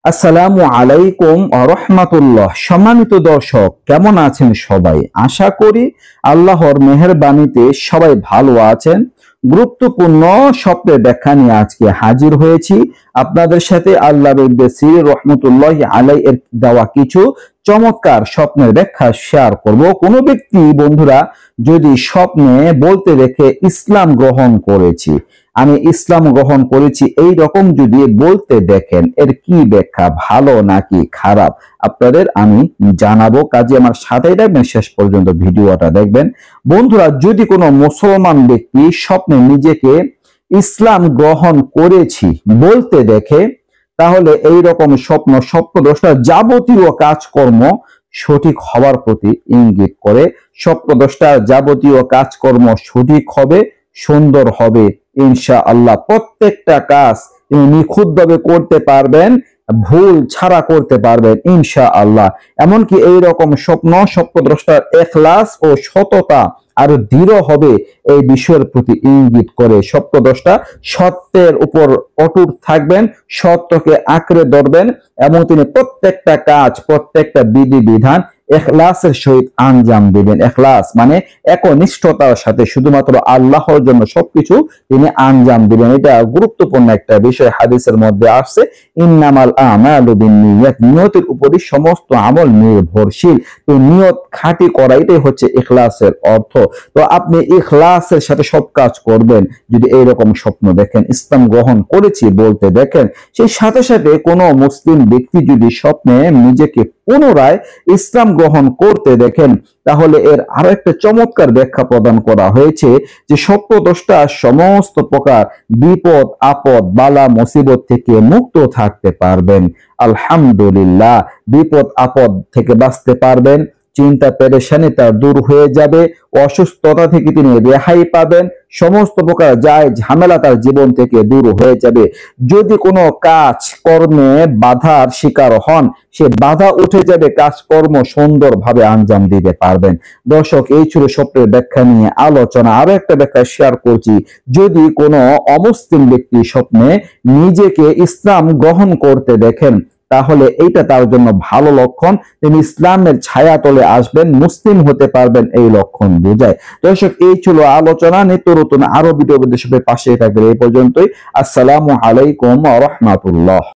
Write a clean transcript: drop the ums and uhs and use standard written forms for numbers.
আসসালামু আলাইকুম ওয়া রাহমাতুল্লাহ। সম্মানিত দর্শক, কেমন আছেন সবাই? আশা করি আল্লাহর মেহেরবানিতে সবাই ভালো আছেন। গুরুত্বপূর্ণ স্বপ্নের ব্যাখ্যা নিয়ে আজকে হাজির হয়েছি আপনাদের সাথে। আল্লাহর সিরি রহমতুল্লাহ আলাই এর দেওয়া কিছু চমৎকার স্বপ্নের ব্যাখ্যা শেয়ার করব। কোনো ব্যক্তি বন্ধুরা যদি স্বপ্নে বলতে দেখে ইসলাম গ্রহণ করেছি, আমি ইসলাম গ্রহণ করেছি, এই রকম যদি বলতে দেখেন, এর কি ব্যাখ্যা, ভালো নাকি খারাপ, আপনাদের আমি জানাবো। কাজে আমার সাথেই থাকবেন, শেষ পর্যন্ত ভিডিওটা দেখবেন। বন্ধুরা, যদি কোনো মুসলমান ব্যক্তি স্বপ্নে নিজেকে ইসলাম গ্রহণ করেছি বলতে দেখে, তাহলে এই রকম স্বপ্নদ্রষ্টা যাবতীয় কাজকর্ম সঠিক হওয়ার প্রতি ইঙ্গিত করে। স্বপ্নদ্রষ্টার যাবতীয় কাজকর্ম সঠিক হবে, সুন্দর হবে ইনশাআল্লাহ। প্রত্যেকটা কাজ তিনি নিখুঁতভাবে করতে পারবেন, ভুল ছাড়া করতে পারবেন ইনশাআল্লাহ। এমনকি এইরকম স্বপ্নদ্রষ্টার ইখলাস ও সততা আরো দৃঢ় হবে, এই বিষয়ের প্রতি ইঙ্গিত করে। স্বপ্নদ্রষ্টা সত্যের উপর অটুট থাকবেন, সত্যকে আঁকড়ে ধরবেন এবং তিনি প্রত্যেকটা কাজ, প্রত্যেকটা বিধি বিধান ইখলাসের সহিত আঞ্জাম দিবেন। ইখলাস মানে একনিষ্ঠতার সাথে শুধুমাত্র আল্লাহর জন্য সবকিছু তিনি আঞ্জাম দিবেন। এটা গুরুত্বপূর্ণ একটা বিষয়, হাদিসের মধ্যে আসছে ইন্নামাল আমালু বিন্নিয়াত, নিয়তের উপরই সমস্ত আমল নির্ভরশীল। তো নিয়ত খাঁটি করা, এটাই হচ্ছে ইখলাসের অর্থ। তো আপনি ইখলাসের সাথে সব কাজ করবেন। যদি এইরকম স্বপ্ন দেখেন, ইসলাম গ্রহণ করেছি বলতে দেখেন, সেই সাথে সাথে কোনো মুসলিম ব্যক্তি যদি স্বপ্নে নিজেকে পুনরায় ইসলাম গ্রহণ করতে দেখেন, তাহলে এর আরো একটা চমৎকার ব্যাখ্যা প্রদান করা হয়েছে যে স্বপ্নদ্রষ্টা সমস্ত প্রকার বিপদ আপদ বালা মুসিবত থেকে মুক্ত থাকতে পারবেন। আলহামদুলিল্লাহ, বিপদ আপদ থেকে বাঁচতে পারবেন, চিন্তা পেরেশানি তার দূর হয়ে যাবে, অসুস্থতা থেকে তিনি রেহাই পাবেন, সমস্ত প্রকার যায় ঝামেলা তার জীবন থেকে দূর হয়ে যাবে। যদি কোনো কাজ কর্মে বাধার শিকার হন, সে বাধা উঠে যাবে, কাজকর্ম সুন্দরভাবে আঞ্জাম দিতে পারবেন। দর্শক, এই ছিল স্বপ্নের ব্যাখ্যা নিয়ে আলোচনা। আরো একটা ব্যাখ্যা শেয়ার করছি। যদি কোনো অমুসলিম ব্যক্তি স্বপ্নে নিজেকে ইসলাম গ্রহণ করতে দেখেন, তাহলে এইটা তার জন্য ভালো লক্ষণ। তিনি ইসলামের ছায়া তলে আসবেন, মুসলিম হতে পারবেন, এই লক্ষণ বোঝায়। দর্শক, এই ছিল আলোচনা। নিত্য নতুন আরো ভিডিও পাশে থাকবে। এই পর্যন্তই। আসসালামু আলাইকুম ওয়া রাহমাতুল্লাহ।